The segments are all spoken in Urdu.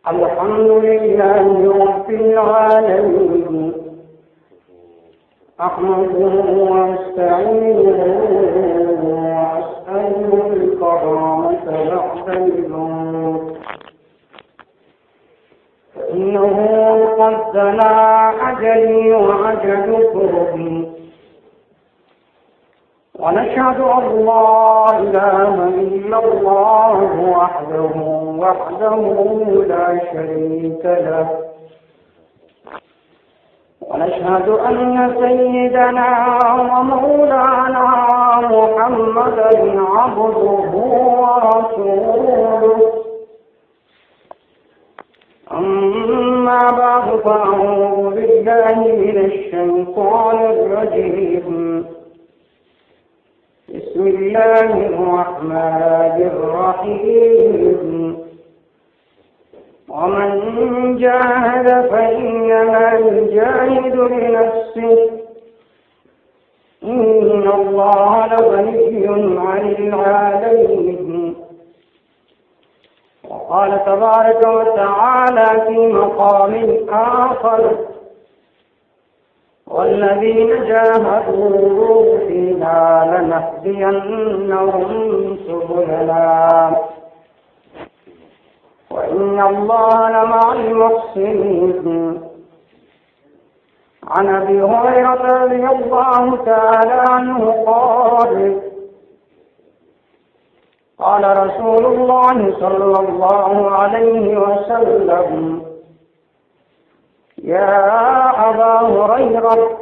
الحمد لله رب العالمين أحمده واستعينه وأسأله الكرامة بعد الموت فإنه قد دنا أجلي وأجل قربي ونشهد أن لا إله إلا الله وحده لا شريك له ونشهد أن سيدنا ومولانا محمدا عبده ورسوله أما بعد فأعوذ بالله من الشيطان الرجيم بسم الله الرحمن الرحيم ومن جاهد فإنما يجاهد لنفسه إن الله لغني عن العالمين وقال تبارك وتعالى في مقام آخر والذين جاهدوا فينا لنهدينهم سبلنا وإن الله لمع المحسنين عن أبي هريرة رضي الله تعالى عنه قال رسول الله صلى الله عليه وسلم يا أبا هريرة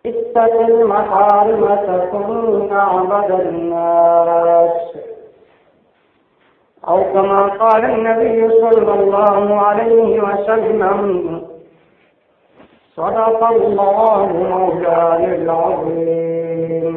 اتق المحارم تكن أعبد الناس أو كما قال النبي صلى الله عليه وسلم صدق الله مولانا العظيم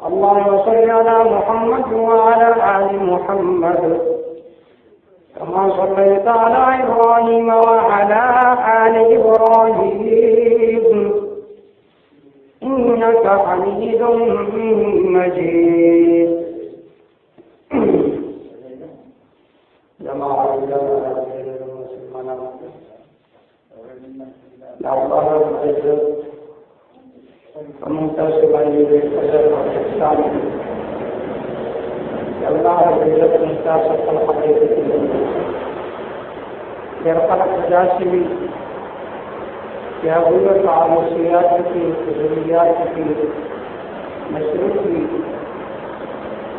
اللهم صل على محمد وعلى آل محمد كما صليت على إبراهيم وعلى آل إبراهيم إنك حميد مجيد جماعة المسلمين لا الله العزة ومنتصب للفجر والإحسان الله العزة منتصب الحقيقة يرفع التجاسم يهوية عروسيات في ذريات في مشروط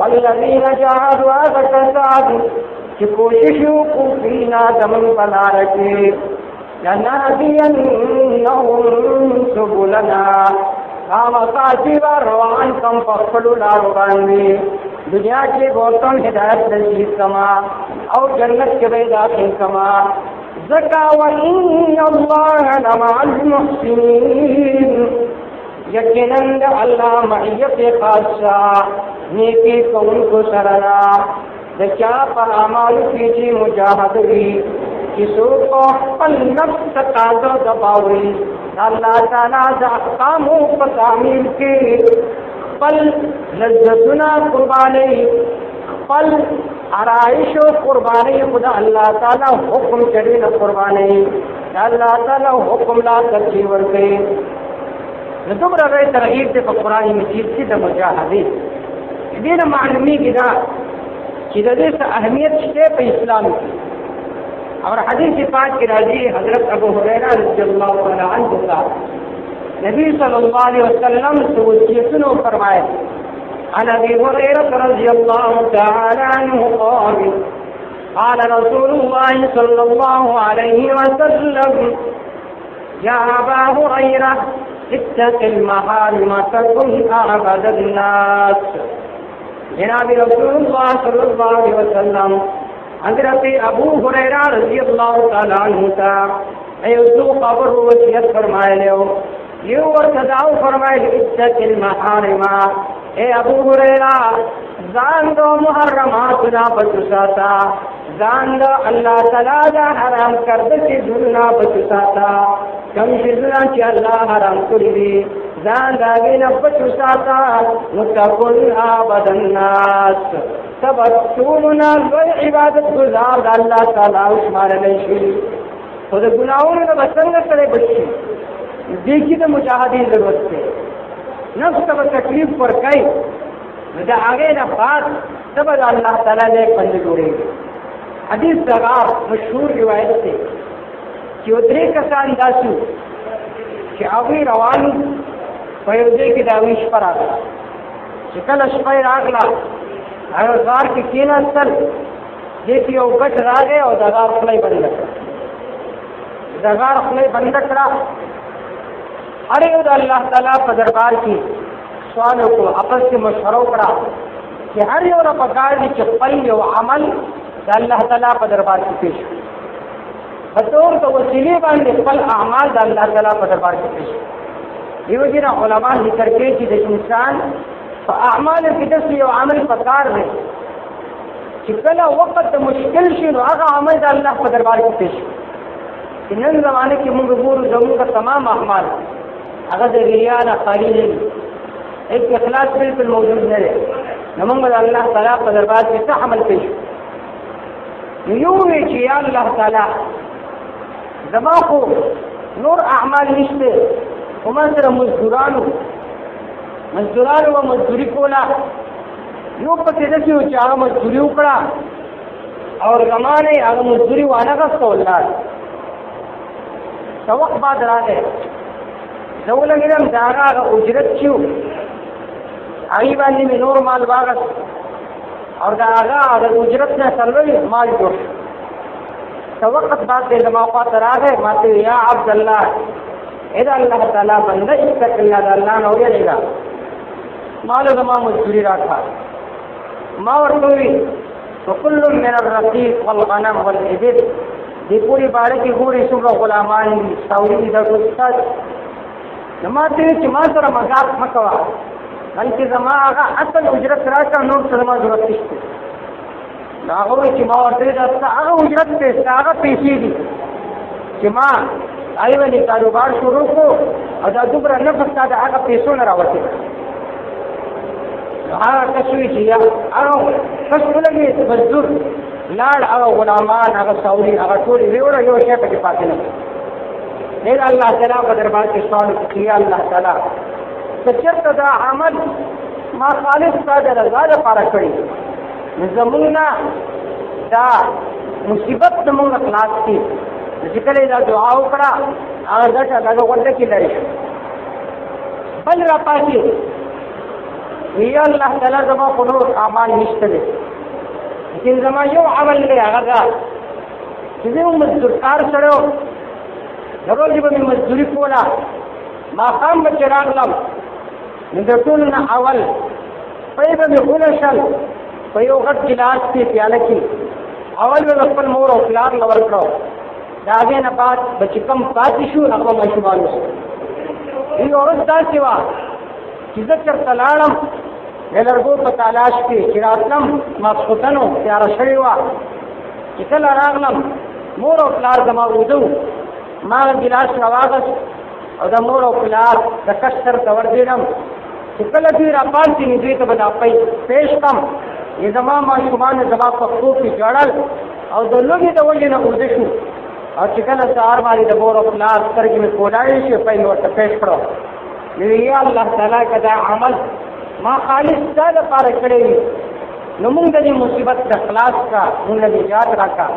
والذین جاهدوا کسان چې کوشش وکړي نه زموږ په لاره کې لنهدینهم سبلنا خامخا چې روان کم په خپلو لارو باندې دنیا کې ورته هدایت نصیب کما او جنت کې به داخل کما زکا وان الله لمع المحسنین یقینا الله معیت خاصه نیکی کون کو سرنا د چا په اعمالو کې چې مجاهد وي چې څوک خپل نفس تقاضا دباوي الله تعالی د احکامو په تعمیل کې خپل لذتونه قرباني خپل آرائش و قرباني خدا الله تعالی حکم کړي نه قرباني الله تعالی حکم لا ترجیح ورکړي نو دومره به ترغیب دې په قرآن مجید کې د مجاهدین دې نه معلومیږي دا چې د دې څه اهمیت شته په اسلام کې اور حدیث پاک کی راضی حضرت ابو ہریرہ رضی اللہ تعالی عنہ کا نبی صلی اللہ علیہ وسلم سے وصیتوں فرمائے عن ابي هريره رضي الله تعالى عنه قال قال رسول الله صلى الله عليه وسلم يا ابا هريره اتق المحارم تكن اعبد الناس جناب رسول الله صلی اللہ علیہ وسلم حضرت ابو ہریرہ رضی اللہ تعالی عنہ تا ایو خبر وصیت فرمائے لیو یو ورتداو فرمائے اتق المحارم اے ابو ہریرہ ځان دو محرمات نا بچساتا ځان دو اللہ تعالی دا حرام کرد چې دنیا بچساتا کم شزنا چې الله حرام کړی دي ځان دا وینه بچساتا متقل عباد الناس تبتوننا لوی عبادت گزار دا اللہ تعالی عثمان علیشی خود گناہوں نے بسنگ کرے بچی دیکھی تو مجاہدین ضرورت سے نفس تب تکلیف پر کئی دا آگے نہ بات تب اللہ تعالی نے بند جوڑے حدیث دغار مشہور روایت سے کہ ادرے کسان داسو کہ اوی روانو فیوزے کی داویش پر آگا چکل اشپای راگلا هغه غار کې کېناستل دې کې یو غټ راغی او د غار خولۍ بنده کړه د غار خولۍ بنده کړه هر یو د الله تعالی په دربار کې سوال وکړو اپس کې مشوره وکړه چې هر یو را پکار دي چې خپل یو عمل د الله تعالی په دربار کې پیش په تور د وسیلې باندې خپل اعمال د الله تعالی په دربار کې پیش دیو جن علماء ذکر کوي چې د انسان اعمال کې د یو عمل پکار دی چې کله وخت د مشکل شي نو هغه عمل د الله په دربار کې پیش کړي نن زمانه کې موږ ګورو زموږ تمام اعمال هغه د ریا نه خالی دي هیڅ اخلاص بالکل موجود نه دی نو موږ د الله تعالی په دربار کې څه عمل پیش کړو یو وی چې یا الله تعالی زما خو نور اعمال نشته وما سره مزدورانو و مزدوری کولا یو پکې د څه چې هغه مزدوری وکړه او زمانه هغه مزدوری وانه غوښته ولر څو وخت بعد راغی زولګرم دا هغه اجرت شو هغه باندې مې نور مال واغس او دا هغه د اجرت نه سلوي مال جوړ څو وخت بعد د ما خاطر راغی ماته یا عبد الله اذا الله تعالی بنده اتق الله الله نو یریگا مال زما مزدوری راکھا ما ورتوی وكل من الرقيق والغنم والابل دی پوری باڑے کی گوری صبح غلامان ساوری دا استاد نماته چې ما سره مذاق مکوا بلکې زما هغه اصل اجرت راکا نور څه ما ضرورت نشته دا هغه چې ما ورته دا هغه اجرت ته هغه پیسې دي چې ما ایوه کاروبار شروع کو او دا دوبره نفس تا دا هغه پیسو نه راوته هغه کسوی چې یا هغه کس ولګي مزدور لاړ هغه غلامان هغه ساوري هغه ټول ویوره یو شی پکې پاتې نه دې الله تعالی په دربار کې سوال کوي الله تعالی چې دا عمل ما خالص ساده رضا لپاره کړی زمونږه دا مصیبت زمونږ خلاص کی چې کله دا دعا وکړه هغه دغه غونډه کې لري بل را پاتې یا الله تعالی زما په نور اعمال نشته دي، لیکن زما یو عمل دی هغه دا چې زه مزدور کار سره د ورځې به مې مزدوري کوله، ماښام به چې راغلم نو د ټولو نه اول پی به مې ولشل په یو غټ ګیلاس کې پیاله کې، اول به خپل مور او پلار له ورکړو، د هغې نه بعد به چې کوم پاتې شو هغه ماشومان وو. یو ورځ داسې وه چې زه چېرته لاړم د لرګو په تالاش کې چې راتلم ماسخوتن و تیاره شوې وه، چې کله راغلم مور او پلار زما وده وو، ما هغه ګیلاس راواغست او د مور او پلار د کش سر ته ورځېدم چې کله دوی راپاڅي نو دوی ته به دا پیش کړم. زما ماشومانو زما په پښو کې ژړل او د لوږې د وجې نه اوده شو، او چې کله سهار باندې د مور او پلار سترګې مې کوډاوې شوې پی مې ورته پیش کړو. نو یا الله تعالی که دا عمل ما خالص ستا لپاره کړی وي نو مونږ د دې مصیبت نه خلاص کړه، مونږ له نجات راکړه.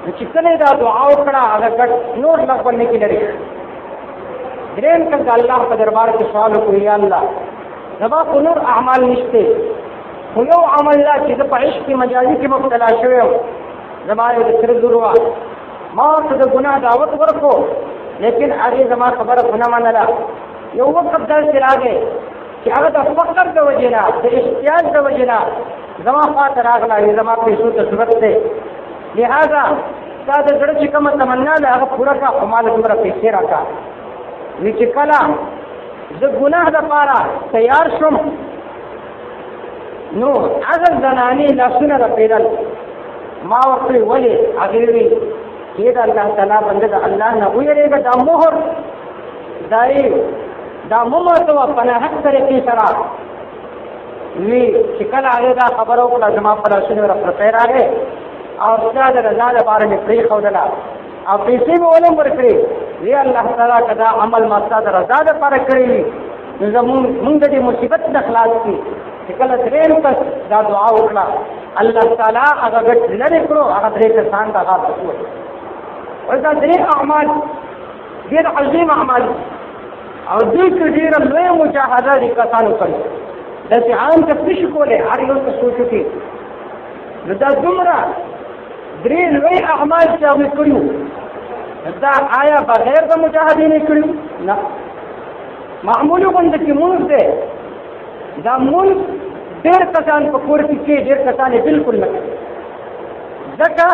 نو چې کله دا دعا وکړه هغه ګټ نور لږ به نیکي لري. درېیم کله د الله په دربار کې سوال وکړو یا الله زما خو نور اعمال نشته، خو یو عمل لا چې زه په عشق کې مجازي کې مبتلا شوی یم، زما یو د سره ضرور وه، ما ورته د ګناه دعوت ورکړو لیکن هغې زما خبره خو نه منله. یو وخت داسې راغی چې هغه د فقر د وجې نه د احتیاج د وجې نه زما خواته راغله، زما پیسو ته ضرورت دی، لهذا ستا د زړه چې کومه تمنا ده هغه پوره کړه، خو ما له دومره پیسې راکړه. وی چې کله زه ګناه دپاره تیار شوم نو هغه زنانې لاسونه رپېدل، ما ورته ولې؟ هغې وی چې د الله تعالی بنده د الله نه ویرېږه، دا مهر دا مه ماتوه په ناحق طریقې سره. وی چې کله هغې دا خبره وکړه زما په لاسونه رپرپی راغی او ستا د رضا لپاره مې پرېښودله او پیسې مې ولم ورکړې. وی الله تعالی که دا عمل ما ستا د رضا لپاره کړی وي نو مونږ د دې مصیبت نه خلاص کړي. چې کله درېیم کس دا دعا وکړه الله تعالی هغه ګټ لرې کړو، هغه درې کسان د هغه رسول. اوس دا درې اعمال ډېر عظیم اعمال او دوی کې ډېره لویه مجاهده دې کسانو کړې. داسې عام کس نشي کولی، هر یو څه سوچ وکړي. نو دا دومره درې لوی اعمال چې هغوی کړي وو دا آیا بغیر د مجاهدې نه کړي؟ نه، معمولي غونډه کې مونځ دی، دا مونځ ډېر کسان په کور کې کوي، ډېر کسان یې بلکل نه کوي، ځکه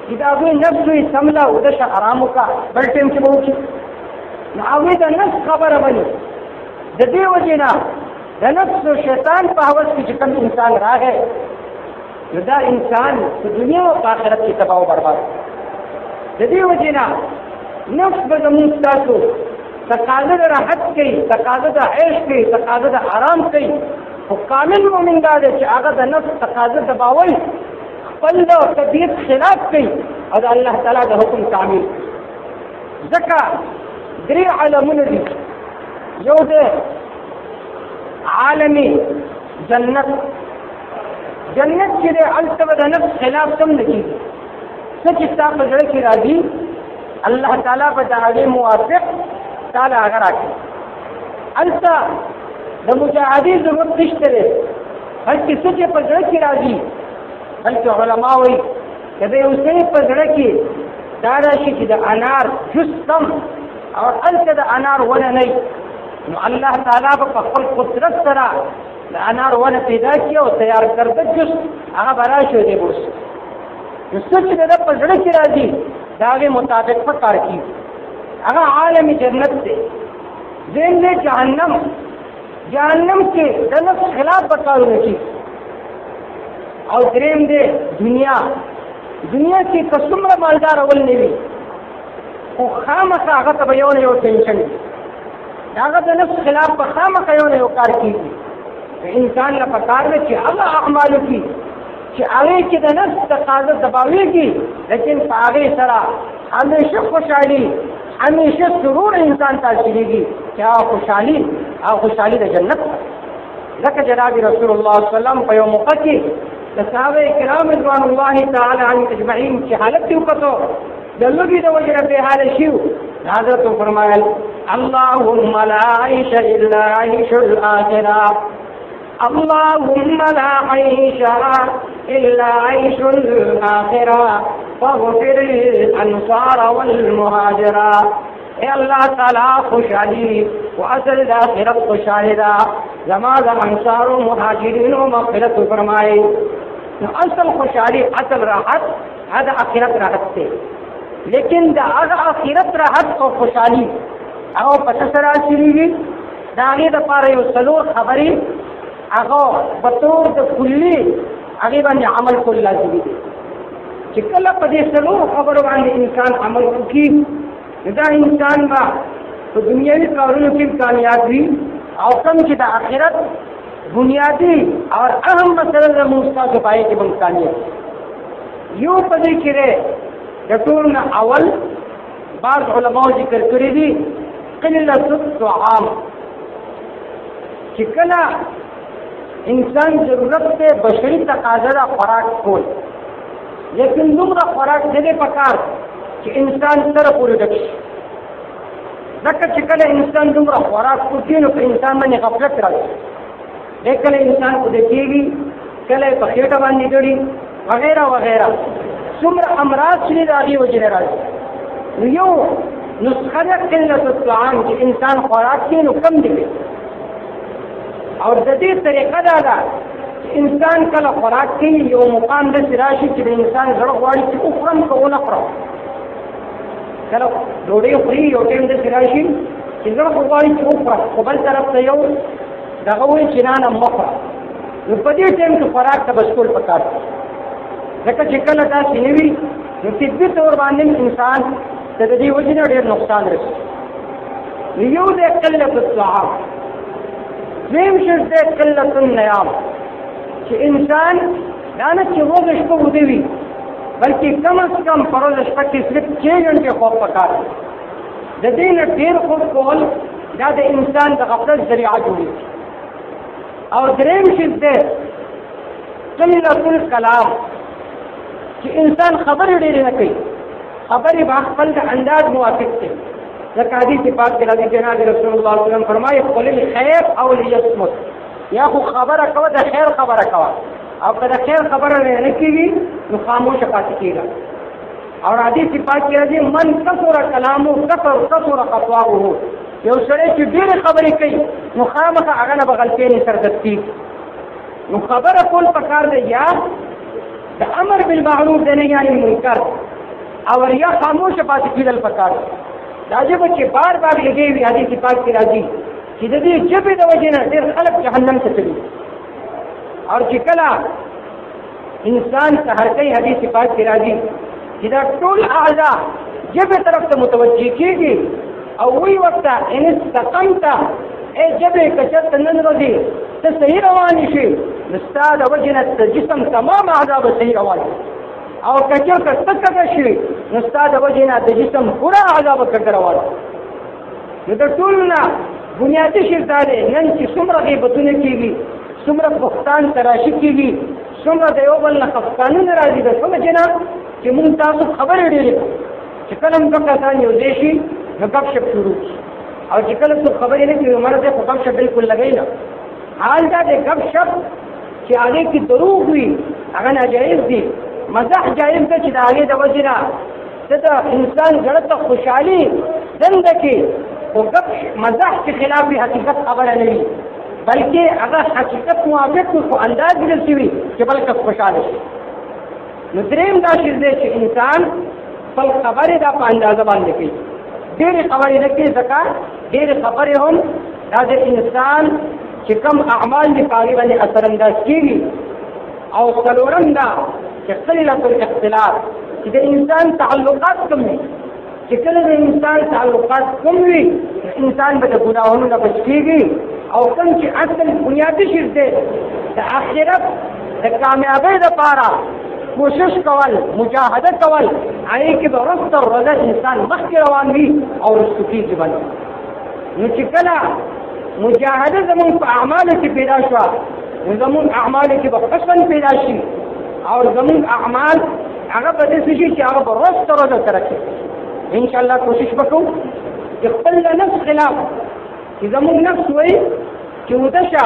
چې د هغوی نفس وي سمله اوده شه ارام وکړه بل ټایم کې به وکړي. نو هغوی د نفس خبره مني، د دې وجې نه د نفس و شیطان په هوس کې چې کوم انسان راغی نو دا انسان په دنیا او په آخرت کې تباه و برباد. د دې وجې نه نفس به زمونږ ستاسو تقاضا د راحت کوي، تقاضا د عیش کوي، تقاضا د آرام کوي، خو کامل مؤمن دا دی چې هغه د نفس تقاضا دباوي، خپل د طبیعت خلاف کوي او د الله تعالی د حکم تعمیل. ځکه درې عالمونه دي، یو دی عالمي جنت چې دی هلته به د نفس خلاف سم نه کېږي، څه چې ستا په زړه کې راځي الله تعالی به د هغې موافق تا له هغه راکړي. هلته د مجاهدې ضرورت نشته دی، هلته څه چې په زړه کې راځي. هلته علما وایي که د یو سړي په زړه کې دا راشي چې د انار جوس کم او هلته د انار ونه نه وي نو الله تعالی به په خپل قدرت سره د انار ونه پیدا کړي او تیار کرده جوس هغه به راشي او دی به وڅښي. نو څه چې د ده په زړه کې راځي د هغې مطابق په کار کېږي، هغه عالم جنت دی. دویم دی جهنم کې د نفس خلاف به کارونه کېږي. او دریم دی دنیا کې که څومره مالدار اول نه وي خو خامخا هغه ته به یو نه یو ټینشن وي، د هغه د نفس خلاف به خامخا یو نه یو کار کېږي. انسان له پکار دی چې هغه اعمالو کې چې هغې کې د نفس تقاضا دباویږي لیکن په هغې سره همیشه خوشحالي همیشه سرور انسان ته حاصلېږي چې هغه خوشحالي د جنت ده. ځکه جناب رسول الله صلی الله علیه وسلم په یو موقع کې د صحابه کرام رضوان الله تعالی علیهم اجمعین چې حالت یې وکتو د لوږې د وجې نه بې حاله شي، حضرت فرمایل اللهم لا عیش الا عیش الاخره، اللهم لا عيش إلا عيش الآخرة فاغفر الأنصار والمهاجرة. اے اللہ تعالیٰ خوشحالی و اصل آخرت خوشحالی دا زمان انصار و مہاجرین و مغفرت فرمائے. اصل خوشحالی اصل راحت هذا آخرت راحت سے، لیکن دا آخرت راحت اور خوشحالی او پتسرا شریږي دا هغې دپاره یو څلور خبرې هغه بطور د کلي هغې باندې عمل کول لازمي دي. چې کله په دې څلور خبرو باندې انسان عمل وکړي دا انسان با په دنیاوي کارونو کې کامیاب وي، او کوم چې د آخرت بنیادي او اهم مسله زموږ ستاسو پای کې به کامیاب یو په دې کې دی د ټول نه اول بعض علماو ذکر کړي دي قلة الطعام، چې کله انسان ضرورت ته بشري تقاضا د خوراک کول، لیکن دومره خوراک نه دی پکار چې انسان سره پورې ډک شي. ځکه چې کله انسان دومره خوراک وکړي نو په انسان باندې غفلت راځي، کله انسان خودی کېږي، کله په خېټه باندې ډړي وغیره وغیره، څومره امراض چې د هغې وجې نه راځي. نو یو نسخه ده قلت الطعام چې انسان خوراک کې نو کم دی، او د دې طریقه دا ده چې انسان کله خوراک کوي یو مقام داسې راشي چې د انسان زړه غواړي چې وخورم که ونه خورم. کله ډوډۍ خوري یو ټایم داسې راشي چې زړه خو غواړي چې وخورم، خو بل طرف ته یو دغه وایي چې نه نه مه خوره. نو په دې ټایم کې خوراک ته بس کول پکار دي، ځکه چې کله داسې نه وي نو طبي طور باندې انسان ته د دې وجې نه ډېر نقصان رسي. نو یو دی قلت الطعام، دویم شرط دی قلت النیام، چې انسان دا نه چې روزه شپه ویده وي بلکې کم از کم په روزه شپه کې صرف 6 غنټې خوب پکار دی. د دې نه ډېر خوب کول دا د انسان د غفلت ذریعه جوړېږي. او دریم شرط دی قلت الکلام، چې انسان خبرې ډېرې نه کوي، خبرې به خپل د انداز موافق دی. ځکه حدیث پاک کې راځي جناب رسول الله صلی الله علیه وسلم فرمایي قل الخیر او لیصمت، یا خو خبره کوه د خیر خبره کوه، او که د خیر خبره نه کېږي نو خاموشه پاتې کېږه. او حدیث پاک کې راځي من کثر کلامه کثر خطواه، یو سړی چې ډېرې خبرې کوي نو خامخا هغه نه به غلطۍ نه سرزد کېږي. نو خبره کول پکار دی یا د امر بالمعروف د نهي عن المنکر، او یا خاموشه پاتې کېدل پکار دی. دا ژبه چې بار بار لګې وي حدیث پاک کې راځي چې د دې ژبې د وجې نه ډېر خلک جهنم ته تلي. او چې کله انسان سحر کوي حدیث پاک کې راځي چې دا ټول اعضا ژبې طرف ته متوجه کېږي او وی ورته ان استقمت ای ژبې که چېرته نن ورځې ته صحیح روانې شي نو ستا د وجې نه د جسم تمام اعضا به صحیح روان شي، او که چېرته ته کږه شي نو ستا د وجې نه د جسم پوره اعضا به کږه روان شي. نو د ټولو نه بنیادي شرط دا دی نن چې څومره غیبتونه کېږي، څومره بهتان تراشي کېږي، څومره د یو بل نه خفګانونه راځي، د څه وجې نه چې مونږ تاسو خبرې ډېرې کوو. چې کله هم دوه کسان یو ځای شي نو ګپ شپ شروع شي، او چې کله څوک خبرې نه کوي مرض خو ګپ شپ بالکل لګوي نه. حال دا دی ګپ شپ چې هغې کې دروغ وي هغه ناجایز دي، مزاح جایز ده چې د هغې د وجې نه د انسان زړه ته خوشحالي دنده کې، خو ګپ مزاح چې خلاف حقیقت خبره نه وي بلکې هغه حقیقت موافق وي خو انداز یې داسې وي چې بل کس خوشحاله شي. نو درېیم دا شرط دی چې انسان خپل خبرې دا په اندازه باندې کوي، ډېرې خبرې نه کوي، ځکه ډېرې خبرې هم دا د انسان چې کوم اعمال دي په هغې باندې اثر انداز کېږي. او څلورم دا چې قلت الاختلاف، چې د انسان تعلقات کم وي. چې کله د انسان تعلقات کم وي انسان به د ګناهونو نه بچ کېږي. او کوم چې اصل بنیادي شرط دی د آخرت د کامیابۍ دپاره کوشش کول، مجاهده کول، هغې کې به ورځ تر ورځه انسان مخکې روان وي او رستو کېږي باندې. نو چې کله مجاهده زمونږ په اعمالو کې پیدا شوه نو زمونږ اعمالو کې به حسن پیدا شي، او زمونږ اعمال هغه به داسې شي چې هغه به ورځ تر ورځه ترقي. انشاءالله کوشش وکړو چې خپل نفس خلاف چې زمونږ نفس وایي چې وده شه